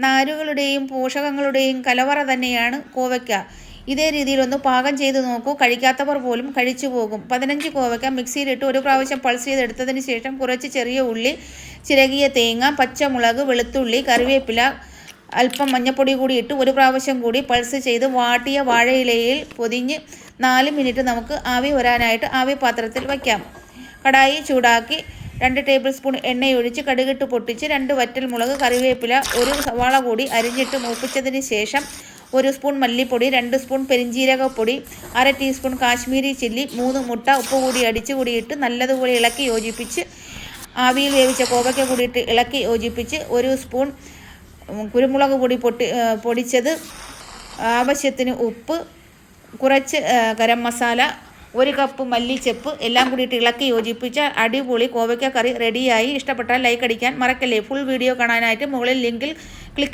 നാരുകളുടെയും പോഷകങ്ങളുടെയും കലവറ തന്നെയാണ് കോവയ്ക്ക. ഇതേ രീതിയിലൊന്ന് പാകം ചെയ്ത് നോക്കൂ. കഴിക്കാത്തവർ പോലും കഴിച്ചു പോകും. 15 കോവയ്ക്ക മിക്സിയിലിട്ട് ഒരു പ്രാവശ്യം പൾസ് ചെയ്തെടുത്തതിന് ശേഷം കുറച്ച് ചെറിയ ഉള്ളി, ചിരകിയ തേങ്ങ, പച്ചമുളക്, വെളുത്തുള്ളി, കറിവേപ്പില, അല്പം മഞ്ഞൾപ്പൊടി കൂടി ഇട്ട് ഒരു പ്രാവശ്യം കൂടി പൾസ് ചെയ്ത് വാട്ടിയ വാഴയിലയിൽ പൊതിഞ്ഞ് 4 മിനിറ്റ് നമുക്ക് ആവി വരാനായിട്ട് ആവി പാത്രത്തിൽ വയ്ക്കാം. കടായി ചൂടാക്കി 2 ടേബിൾ സ്പൂൺ എണ്ണയൊഴിച്ച് കടുകിട്ട് പൊട്ടിച്ച് 2 വറ്റൽമുളക്, കറിവേപ്പില, ഒരു സവാള കൂടി അരിഞ്ഞിട്ട് മൂപ്പിച്ചതിന് ശേഷം 1 സ്പൂൺ മല്ലിപ്പൊടി, 2 സ്പൂൺ പെരിഞ്ജീരകപ്പൊടി, 1/2 ടീസ്പൂൺ കാശ്മീരി ചില്ലി, 3 മുട്ട, ഉപ്പ് കൂടി അടിച്ചു കൂടിയിട്ട് നല്ലതുപോലെ ഇളക്കി യോജിപ്പിച്ച് ആവിയിൽ വേവിച്ച കോവയ്ക്ക കൂടിയിട്ട് ഇളക്കി യോജിപ്പിച്ച് 1 സ്പൂൺ കുരുമുളക് പൊടി പൊടിച്ചത്, ആവശ്യത്തിന് ഉപ്പ്, കുറച്ച് ഗരം മസാല, 1 കപ്പ് മല്ലിച്ചപ്പ് എല്ലാം കൂടിയിട്ട് ഇളക്കി യോജിപ്പിച്ച അടിപൊളി കോവയ്ക്ക കറി റെഡിയായി. ഇഷ്ടപ്പെട്ടാൽ ലൈക്ക് അടിക്കാൻ മറക്കല്ലേ. ഫുൾ വീഡിയോ കാണാനായിട്ട് മുകളിൽ ലിങ്കിൽ ക്ലിക്ക്